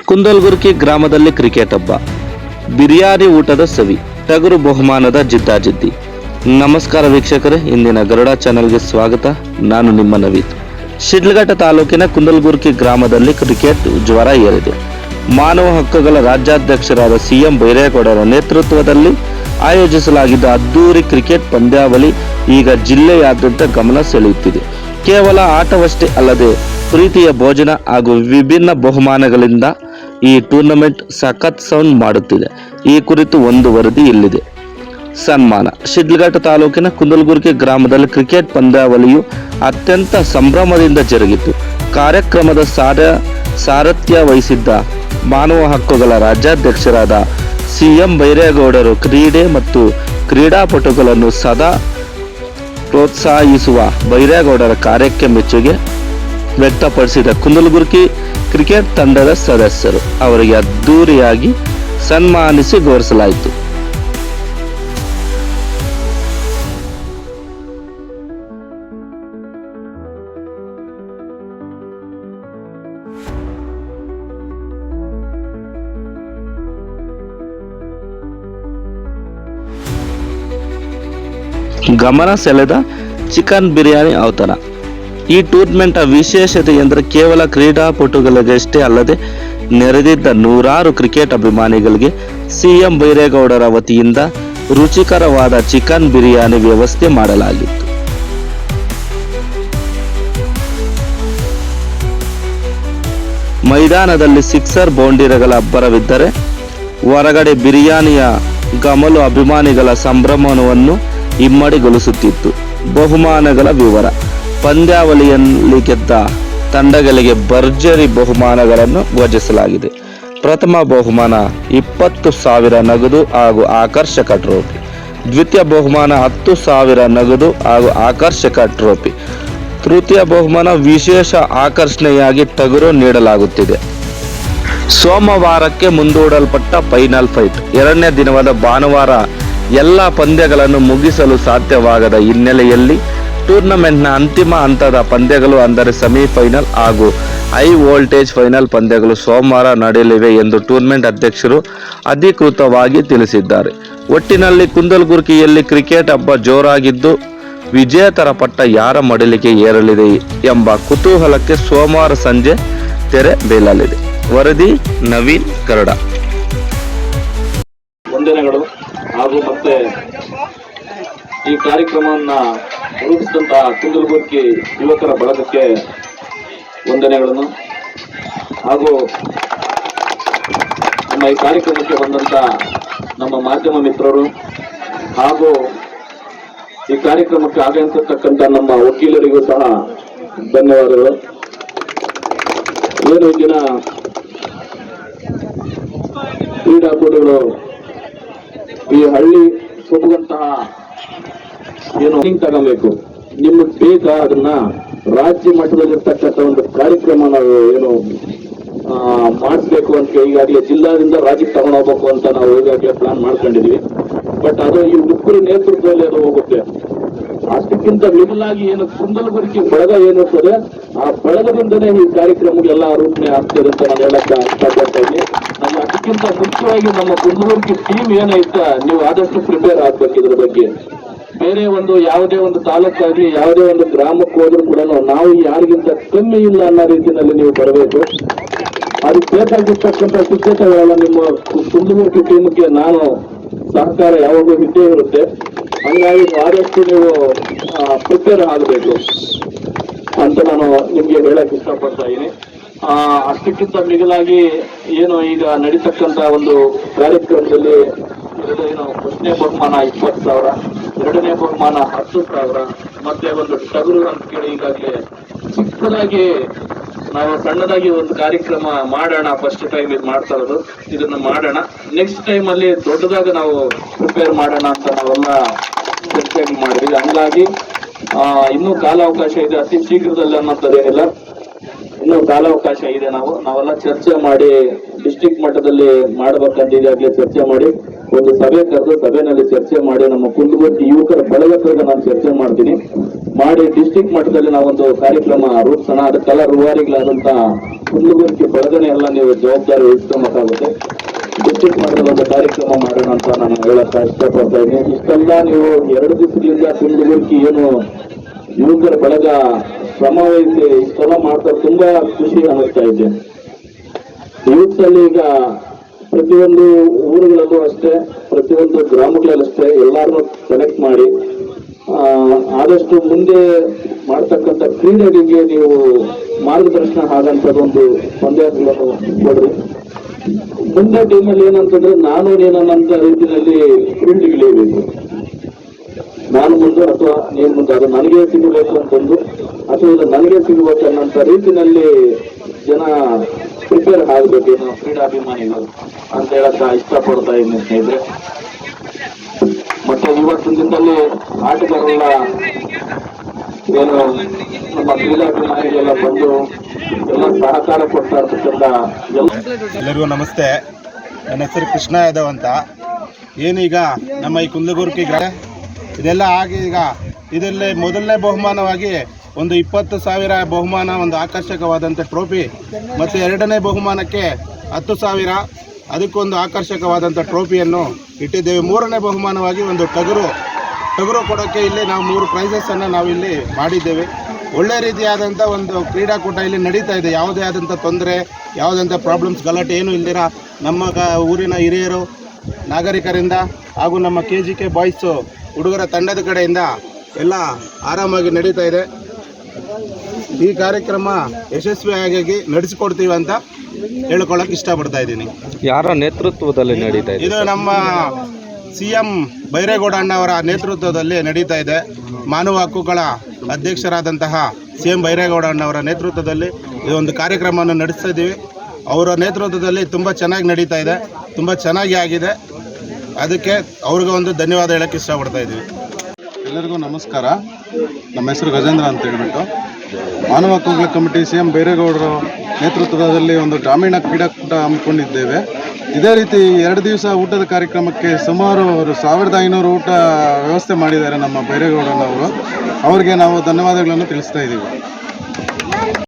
ಕುಂದಲ್ಗುರ್ಕಿ ಗ್ರಾಮದಲ್ಲಿ ಕ್ರಿಕೆಟ್ ಹಬ್ಬ, ಬಿರಿಯಾನಿ ಊಟದ ಸವಿ, ಟಗರು ಬಹುಮಾನದ ಜಿದ್ದಾಜಿದ್ದಿ. ನಮಸ್ಕಾರ ವೀಕ್ಷಕರೇ, ಇಂದಿನ ಗರುಡ ಚಾನೆಲ್ಗೆ ಸ್ವಾಗತ. ನಾನು ನಿಮ್ಮ ನವೀನ್. ಶಿಡ್ಲಘಟ್ಟ ತಾಲೂಕಿನ ಕುಂದಲ್ಗುರ್ಕಿ ಗ್ರಾಮದಲ್ಲಿ ಕ್ರಿಕೆಟ್ ಜ್ವರ ಏರಿದೆ. ಮಾನವ ಹಕ್ಕುಗಳ ರಾಜ್ಯಾಧ್ಯಕ್ಷರಾದ ಸಿಎಂ ಬೈರೇಗೌಡರ ನೇತೃತ್ವದಲ್ಲಿ ಆಯೋಜಿಸಲಾಗಿದ್ದ ಅದ್ದೂರಿ ಕ್ರಿಕೆಟ್ ಪಂದ್ಯಾವಳಿ ಈಗ ಜಿಲ್ಲೆಯಾದ್ಯಂತ ಗಮನ ಸೆಳೆಯುತ್ತಿದೆ. ಕೇವಲ ಆಟವಷ್ಟೇ ಅಲ್ಲದೆ ಪ್ರೀತಿಯ ಭೋಜನ ಹಾಗೂ ವಿಭಿನ್ನ ಬಹುಮಾನಗಳಿಂದ ಈ ಟೂರ್ನಮೆಂಟ್ ಸಖತ್ ಸೌಂಡ್ ಮಾಡುತ್ತಿದೆ. ಈ ಕುರಿತು ಒಂದು ವರದಿ ಇಲ್ಲಿದೆ. ಸನ್ಮಾನ. ಶಿಡ್ಲಘಟ್ಟ ತಾಲೂಕಿನ ಕುಂದಲ್ಗುರ್ಕಿ ಗ್ರಾಮದಲ್ಲಿ ಕ್ರಿಕೆಟ್ ಪಂದ್ಯಾವಳಿಯು ಅತ್ಯಂತ ಸಂಭ್ರಮದಿಂದ ಜರುಗಿತು. ಕಾರ್ಯಕ್ರಮದ ಸಾರಥ್ಯ ವಹಿಸಿದ್ದ ಮಾನವ ಹಕ್ಕುಗಳ ರಾಜ್ಯಾಧ್ಯಕ್ಷರಾದ ಸಿಎಂ ಬೈರೇಗೌಡರು ಕ್ರೀಡೆ ಮತ್ತು ಕ್ರೀಡಾಪಟುಗಳನ್ನು ಸದಾ ಪ್ರೋತ್ಸಾಹಿಸುವ ಬೈರೇಗೌಡರ ಕಾರ್ಯಕ್ಕೆ ಮೆಚ್ಚುಗೆ ವ್ಯಕ್ತಪಡಿಸಿದ ಕುಂದಲ್ಗುರ್ಕಿ ಕ್ರಿಕೆಟ್ ತಂಡದ ಸದಸ್ಯರು ಅವರಿಗೆ ಅದ್ದೂರಿಯಾಗಿ ಸನ್ಮಾನಿಸಿ ಗೌರವಿಸಲಾಯಿತು. ಗಮನ ಸೆಳೆದ ಚಿಕನ್ ಬಿರಿಯಾನಿ ಔತಣ. ಈ ಟೂರ್ನಮೆಂಟ್ ವಿಶೇಷತೆ ಎಂದರೆ ಕೇವಲ ಕ್ರೀಡಾಪಟುಗಳಿಗಷ್ಟೇ ಅಲ್ಲದೆ ನೆರೆದಿದ್ದ ನೂರಾರು ಕ್ರಿಕೆಟ್ ಅಭಿಮಾನಿಗಳಿಗೆ ಸಿಎಂ ಬೈರೇಗೌಡರ ವತಿಯಿಂದ ರುಚಿಕರವಾದ ಚಿಕನ್ ಬಿರಿಯಾನಿ ವ್ಯವಸ್ಥೆ ಮಾಡಲಾಗಿತ್ತು. ಮೈದಾನದಲ್ಲಿ ಸಿಕ್ಸರ್ ಬೌಂಡರಿಗಳ ಅಬ್ಬರವಿದ್ದರೆ ಹೊರಗಡೆ ಬಿರಿಯಾನಿಯ ಗಮಲು ಅಭಿಮಾನಿಗಳ ಸಂಭ್ರಮವನ್ನು ಇಮ್ಮಡಿಗೊಳಿಸುತ್ತಿತ್ತು. ಬಹುಮಾನಗಳ ವಿವರ. ಪಂದ್ಯಾವಳಿಯಲ್ಲಿ ಗೆದ್ದ ತಂಡಗಳಿಗೆ ಭರ್ಜರಿ ಬಹುಮಾನಗಳನ್ನು ಘೋಷಿಸಲಾಗಿದೆ. ಪ್ರಥಮ ಬಹುಮಾನ 20,000 ನಗದು ಹಾಗೂ ಆಕರ್ಷಕ ಟ್ರೋಫಿ. ದ್ವಿತೀಯ ಬಹುಮಾನ 10,000 ನಗದು ಹಾಗೂ ಆಕರ್ಷಕ ಟ್ರೋಫಿ. ತೃತೀಯ ಬಹುಮಾನ ವಿಶೇಷ ಆಕರ್ಷಣೆಯಾಗಿ ಟಗರು ನೀಡಲಾಗುತ್ತಿದೆ. ಸೋಮವಾರಕ್ಕೆ ಮುಂದೂಡಲ್ಪಟ್ಟ ಫೈನಲ್ ಫೈಟ್. ಎರಡನೇ ದಿನವಾದ ಭಾನುವಾರ ಎಲ್ಲ ಪಂದ್ಯಗಳನ್ನು ಮುಗಿಸಲು ಸಾಧ್ಯವಾಗದ ಹಿನ್ನೆಲೆಯಲ್ಲಿ ಟೂರ್ನಮೆಂಟ್ನ ಅಂತಿಮ ಹಂತದ ಪಂದ್ಯಗಳು ಅಂದರೆ ಸೆಮಿಫೈನಲ್ ಹಾಗೂ ಹೈ ವೋಲ್ಟೇಜ್ ಫೈನಲ್ ಪಂದ್ಯಗಳು ಸೋಮವಾರ ನಡೆಯಲಿವೆ ಎಂದು ಟೂರ್ನಮೆಂಟ್ ಅಧ್ಯಕ್ಷರು ಅಧಿಕೃತವಾಗಿ ತಿಳಿಸಿದ್ದಾರೆ. ಒಟ್ಟಿನಲ್ಲಿ ಕುಂದಲ್ಗುರ್ಕಿಯಲ್ಲಿ ಕ್ರಿಕೆಟ್ ಹಬ್ಬ ಜೋರಾಗಿದ್ದು ವಿಜೇತರ ಪಟ್ಟ ಯಾರ ಮಡಿಲಿಗೆ ಏರಲಿದೆ ಎಂಬ ಕುತೂಹಲಕ್ಕೆ ಸೋಮವಾರ ಸಂಜೆ ತೆರೆ ಬೀಳಲಿದೆ. ವರದಿ ನವೀನ್ ಗರುಡ. ವಂದನೆಗಳು ಹಾಗೂ ಮತ್ತೆ ಈ ಕಾರ್ಯಕ್ರಮವನ್ನ ರೂಪಿಸಿದಂತಹ ಕುಂದಲ್ಗುರ್ಕಿ ಯುವಕರ ಬಳಗಕ್ಕೆ ವಂದನೆಗಳನ್ನು ಹಾಗೂ ನಮ್ಮ ಈ ಕಾರ್ಯಕ್ರಮಕ್ಕೆ ಬಂದಂತ ನಮ್ಮ ಮಾಧ್ಯಮ ಮಿತ್ರರು ಹಾಗೂ ಈ ಕಾರ್ಯಕ್ರಮಕ್ಕೆ ಆಗಮಿಸತಕ್ಕಂಥ ನಮ್ಮ ವಕೀಲರಿಗೂ ಸಹ ಧನ್ಯವಾದಗಳು. ಏನು ದಿನ ಕ್ರೀಡಾಕೂಟಗಳು ಈ ಹಳ್ಳಿ ಸೊಬಗಂತಹ ಏನು ತಗೋಬೇಕು, ನಿಮಗೆ ಬೇಕಾ ಅದನ್ನ ರಾಜ್ಯ ಮಟ್ಟದಲ್ಲಿರ್ತಕ್ಕಂಥ ಒಂದು ಕಾರ್ಯಕ್ರಮ ನಾವು ಏನು ಮಾಡಿಸ್ಬೇಕು ಅಂತ ಈಗಾಗಲೇ ಜಿಲ್ಲಾದಿಂದ ರಾಜ್ಯಕ್ಕೆ ತಗೊಂಡು ಹೋಗ್ಬೇಕು ಅಂತ ನಾವು ಈಗಾಗಲೇ ಪ್ಲಾನ್ ಮಾಡ್ಕೊಂಡಿದ್ವಿ. ಬಟ್ ಅದು ಈ ಇಬ್ಬರು ನೇತೃತ್ವದಲ್ಲಿ ಅದು ಹೋಗುತ್ತೆ. ಅಷ್ಟಕ್ಕಿಂತ ಮಿಗಿಲಾಗಿ ಏನು ಕುಂದಲ್ಗುರ್ಕಿ ಬಳಗ ಏನಿರ್ತದೆ ಆ ಬಳಗದಿಂದನೇ ಈ ಕಾರ್ಯಕ್ರಮಗಳೆಲ್ಲ ರೂಪಣೆ ಆಗ್ತದೆ ಅಂತ ನಾನು ಹೇಳಕ್ಕೆ ಇಷ್ಟಪಡ್ತಾ ಇದ್ದೀನಿ. ನಮ್ಮ ಅದಕ್ಕಿಂತ ಮುಖ್ಯವಾಗಿ ನಮ್ಮ ಕುಂದಲ್ಗುರ್ಕಿ ಟೀಮ್ ಏನೈತೆ ನೀವು ಆದಷ್ಟು ಪ್ರಿಪೇರ್ ಆಗ್ಬೇಕು. ಇದ್ರ ಬಗ್ಗೆ ಬೇರೆ ಒಂದು ಯಾವುದೇ ಒಂದು ತಾಲೂಕಾಗ್ಲಿ ಯಾವುದೇ ಒಂದು ಗ್ರಾಮಕ್ಕೆ ಹೋದ್ರೂ ಕೂಡ ನಾವು ಯಾರಿಗಿಂತ ಕಮ್ಮಿ ಇಲ್ಲ ಅನ್ನೋ ರೀತಿಯಲ್ಲಿ ನೀವು ಬರಬೇಕು. ಅದಕ್ಕೆ ಬೇಕಾಗಿರ್ತಕ್ಕಂಥ ಸಿದ್ಧತೆಗಳೆಲ್ಲ ನಿಮ್ಮ ಕುಂದಲ್ಗುರ್ಕಿ ಟೀಮ್ಗೆ ನಾನು ಸಹಕಾರ ಯಾವಾಗೂ ಇದ್ದೇ ಇರುತ್ತೆ. ಹಂಗಾಗಿ ಆದಷ್ಟು ನೀವು ಪ್ರಿಪೇರ್ ಆಗಬೇಕು ಅಂತ ನಾನು ನಿಮ್ಗೆ ಹೇಳಕ್ ಇಷ್ಟಪಡ್ತಾ ಇದ್ದೀನಿ. ಅಷ್ಟಕ್ಕಿಂತ ಮಿಗಿಲಾಗಿ ಏನು ಈಗ ನಡೀತಕ್ಕಂತ ಒಂದು ಕಾರ್ಯಕ್ರಮದಲ್ಲಿ ಏನು ಫಸ್ಟ್ನೇ ಬಹುಮಾನ 20,000, ಎರಡನೇ ಬಹುಮಾನ 10,000, ಮತ್ತೆ ಒಂದು ಟಗರು ಅಂತ ಕೇಳಿ ಈಗಾಗಲೇ ಚಿಕ್ಕದಾಗಿ ನಾವು ಸಣ್ಣದಾಗಿ ಒಂದು ಕಾರ್ಯಕ್ರಮ ಮಾಡೋಣ. ಫಸ್ಟ್ ಟೈಮ್ ಇದು ಮಾಡ್ತಾ ಇರೋದು, ಇದನ್ನ ಮಾಡೋಣ. ನೆಕ್ಸ್ಟ್ ಟೈಮ್ ಅಲ್ಲಿ ದೊಡ್ಡದಾಗ ನಾವು ಪ್ರಿಪೇರ್ ಮಾಡೋಣ ಅಂತ ನಾವೆಲ್ಲ ಚರ್ಚೆ ಮಾಡಿದ್ವಿ. ಹಂಗಾಗಿ ಇನ್ನೂ ಕಾಲಾವಕಾಶ ಇದೆ, ಅತಿ ಶೀಘ್ರದಲ್ಲಿ ಅನ್ನೋಂಥದ್ದೇನಿಲ್ಲ, ಇನ್ನೂ ಕಾಲಾವಕಾಶ ಇದೆ. ನಾವೆಲ್ಲ ಚರ್ಚೆ ಮಾಡಿ ಡಿಸ್ಟ್ರಿಕ್ಟ್ ಮಟ್ಟದಲ್ಲಿ ಮಾಡ್ಬೇಕಂತ ಈಗಾಗಲೇ ಚರ್ಚೆ ಮಾಡಿ ಒಂದು ಸಭೆ ಕರೆದು ಸಭೆಯಲ್ಲಿ ಚರ್ಚೆ ಮಾಡಿ ನಮ್ಮ ಕುಂದಲ್ಗುರ್ಕಿ ಯುವಕರ ಬಳಗಕ್ಕೆ ನಾನು ಚರ್ಚೆ ಮಾಡ್ತೀನಿ. ಮಾಡಿ ಡಿಸ್ಟಿಕ್ ಮಟ್ಟದಲ್ಲಿ ನಾವೊಂದು ಕಾರ್ಯಕ್ರಮ ರೂಪಿಸೋಣ. ಅದಕ್ಕೆಲ್ಲ ರೂವಾರಿಗಳಾದಂತ ಕುಂದುಗುರಿಕೆ ಬಳಗನೆ ಎಲ್ಲ ನೀವು ಜವಾಬ್ದಾರಿ ವಹಿಸ್ಕೊಬೇಕಾಗುತ್ತೆ. ಡಿಸ್ಟಿಕ್ ಮಟ್ಟದಲ್ಲಿ ಒಂದು ಕಾರ್ಯಕ್ರಮ ಮಾಡೋಣ ಅಂತ ನಾನು ಹೇಳಕ್ ಇಷ್ಟಪಡ್ತಾ ಇದ್ದೀನಿ. ಇಷ್ಟೆಲ್ಲ ನೀವು 2 ದಿವಸಗಳಿಂದ ಕುಂದುಗುರಿಕೆ ಏನು ಯುವಕರ ಬಳಗ ಶ್ರಮ ವಹಿಸಿ ಇಷ್ಟೆಲ್ಲ ಮಾಡ್ತಾರೆ, ತುಂಬಾ ಖುಷಿ ಅನ್ನಿಸ್ತಾ ಇದೆ. ಯೂತ್ಸ್ ಅಲ್ಲಿ ಈಗ ಪ್ರತಿಯೊಂದು ಊರುಗಳಲ್ಲೂ ಅಷ್ಟೇ, ಪ್ರತಿಯೊಂದು ಗ್ರಾಮಗಳಲ್ಲೂ ಅಷ್ಟೇ ಎಲ್ಲಾರನ್ನೂ ಕನೆಕ್ಟ್ ಮಾಡಿ ಆದಷ್ಟು ಮುಂದೆ ಮಾಡ್ತಕ್ಕಂಥ ಕ್ರೀಡೆಗಳಿಗೆ ನೀವು ಮಾರ್ಗದರ್ಶನ ಆಗಂತದೊಂದು ಸಂದೇಶಗಳನ್ನು ಕೊಡ್ರಿ. ಮುಂದೆ ಟೀಮಲ್ಲಿ ಏನಂತಂದ್ರೆ ನಾನು ನೀನನ್ನಂತ ರೀತಿಯಲ್ಲಿ ಫೀಲ್ಡ್ಗಿಳಿಯಬೇಕು. ನಾನು ಮುಂದೆ ಅಥವಾ ನೀನು ಮುಂದೆ, ಅದು ನನಗೆ ಸಿಗಬೇಕು ಅಂತಂದು ಅಥವಾ ಇದು ನನಗೆ ಸಿಗಬೇಕು ಅನ್ನೋಂಥ ರೀತಿಯಲ್ಲಿ ಜನ ಪ್ರಿಪೇರ್ ಆಗಬೇಕೇನು ಕ್ರೀಡಾಭಿಮಾನಿಗಳು ಅಂತ ಹೇಳಕ್ಕ ಇಷ್ಟಪಡ್ತಾ ಇದ್ದೀನಿ ಸ್ನೇಹಿತರೆ. ಮತ್ತೆ ಇವತ್ತಿನ ದಿನದಲ್ಲಿ ಆಟಗಾರರೆಲ್ಲ ಏನು ನಮ್ಮ ಕ್ರೀಡಾಭಿಮಾನಿಗಳೆಲ್ಲ ಬಂದು ಎಲ್ಲ ಸಹಕಾರ ಕೊಡ್ತಾ ಇರ್ತಕ್ಕಂಥ ಎಲ್ಲರಿಗೂ ನಮಸ್ತೆ. ನನ್ನ ಹೆಸರು ಕೃಷ್ಣ ಯಾದವ್ ಅಂತ. ಏನೀಗ ನಮ್ಮ ಈ ಕುಂದಗುರ್ಕಿ ಇದೆಲ್ಲ ಆಗಿ ಈಗ ಇದರಲ್ಲಿ ಮೊದಲನೇ ಬಹುಮಾನವಾಗಿ ಒಂದು 20,000 ಬಹುಮಾನ, ಒಂದು ಆಕರ್ಷಕವಾದಂಥ ಟ್ರೋಫಿ, ಮತ್ತು 2ನೇ ಬಹುಮಾನಕ್ಕೆ 10,000, ಅದಕ್ಕೊಂದು ಆಕರ್ಷಕವಾದಂಥ ಟ್ರೋಫಿಯನ್ನು ಇಟ್ಟಿದ್ದೇವೆ. 3ನೇ ಬಹುಮಾನವಾಗಿ ಒಂದು ಟಗರು ಕೊಡೋಕ್ಕೆ ಇಲ್ಲಿ ನಾವು 3 ಪ್ರೈಸಸ್ಸನ್ನು ನಾವಿಲ್ಲಿ ಮಾಡಿದ್ದೇವೆ. ಒಳ್ಳೆ ರೀತಿಯಾದಂಥ ಒಂದು ಕ್ರೀಡಾಕೂಟ ಇಲ್ಲಿ ನಡೀತಾ ಇದೆ. ಯಾವುದೇ ಆದಂಥ ತೊಂದರೆ, ಯಾವುದಂಥ ಪ್ರಾಬ್ಲಮ್ಸ್, ಗಲಾಟೆ ಏನೂ ಇಲ್ದಿರ ನಮ್ಮ ಊರಿನ ಹಿರಿಯರು, ನಾಗರಿಕರಿಂದ ಹಾಗೂ ನಮ್ಮ KGK ಬಾಯ್ಸು ಹುಡುಗರ ತಂಡದ ಕಡೆಯಿಂದ ಎಲ್ಲ ಆರಾಮಾಗಿ ನಡೀತಾ ಇದೆ. ಈ ಕಾರ್ಯಕ್ರಮ ಯಶಸ್ವಿಯಾಗಿ ನಡೆಸಿಕೊಡ್ತೀವಿ ಅಂತ ಹೇಳ್ಕೊಳ್ಳೋಕೆ ಇಷ್ಟಪಡ್ತಾ ಇದ್ದೀನಿ. ಯಾರ ನೇತೃತ್ವದಲ್ಲಿ ನಡೀತಾ ಇದೆ? ಇದು ನಮ್ಮ CM ಬೈರೇಗೌಡ ಅಣ್ಣವರ ನೇತೃತ್ವದಲ್ಲಿ ನಡೀತಾ ಇದೆ. ಮಾನವ ಹಕ್ಕುಗಳ ಅಧ್ಯಕ್ಷರಾದಂತಹ CM ಬೈರೇಗೌಡ ಅಣ್ಣವರ ನೇತೃತ್ವದಲ್ಲಿ ಇದೊಂದು ಕಾರ್ಯಕ್ರಮವನ್ನು ನಡೆಸ್ತಾ ಇದ್ದೀವಿ. ಅವರ ನೇತೃತ್ವದಲ್ಲಿ ತುಂಬ ಚೆನ್ನಾಗಿ ನಡೀತಾ ಇದೆ, ತುಂಬ ಚೆನ್ನಾಗಿ ಆಗಿದೆ. ಅದಕ್ಕೆ ಅವ್ರಿಗೆ ಒಂದು ಧನ್ಯವಾದ ಹೇಳೋಕ್ಕೆ ಇಷ್ಟಪಡ್ತಾ ಇದ್ದೀವಿ. ಎಲ್ಲರಿಗೂ ನಮಸ್ಕಾರ. ನಮ್ಮ ಹೆಸರು ಗಜೇಂದ್ರ ಅಂತ ಹೇಳ್ಬಿಟ್ಟು ಮಾನವ ಹಕ್ಕುಗಳ ಕಮಿಟಿ CM ಬೈರೇಗೌಡರ ನೇತೃತ್ವದಲ್ಲಿ ಒಂದು ಗ್ರಾಮೀಣ ಕ್ರೀಡಾಕೂಟ ಹಮ್ಮಿಕೊಂಡಿದ್ದೇವೆ. ಇದೇ ರೀತಿ 2 ದಿವಸ ಊಟದ ಕಾರ್ಯಕ್ರಮಕ್ಕೆ ಸುಮಾರು 1500 ಊಟ ವ್ಯವಸ್ಥೆ ಮಾಡಿದ್ದಾರೆ ನಮ್ಮ ಬೈರೇಗೌಡನವರು. ಅವರಿಗೆ ನಾವು ಧನ್ಯವಾದಗಳನ್ನು ತಿಳಿಸ್ತಾ ಇದ್ದೀವಿ.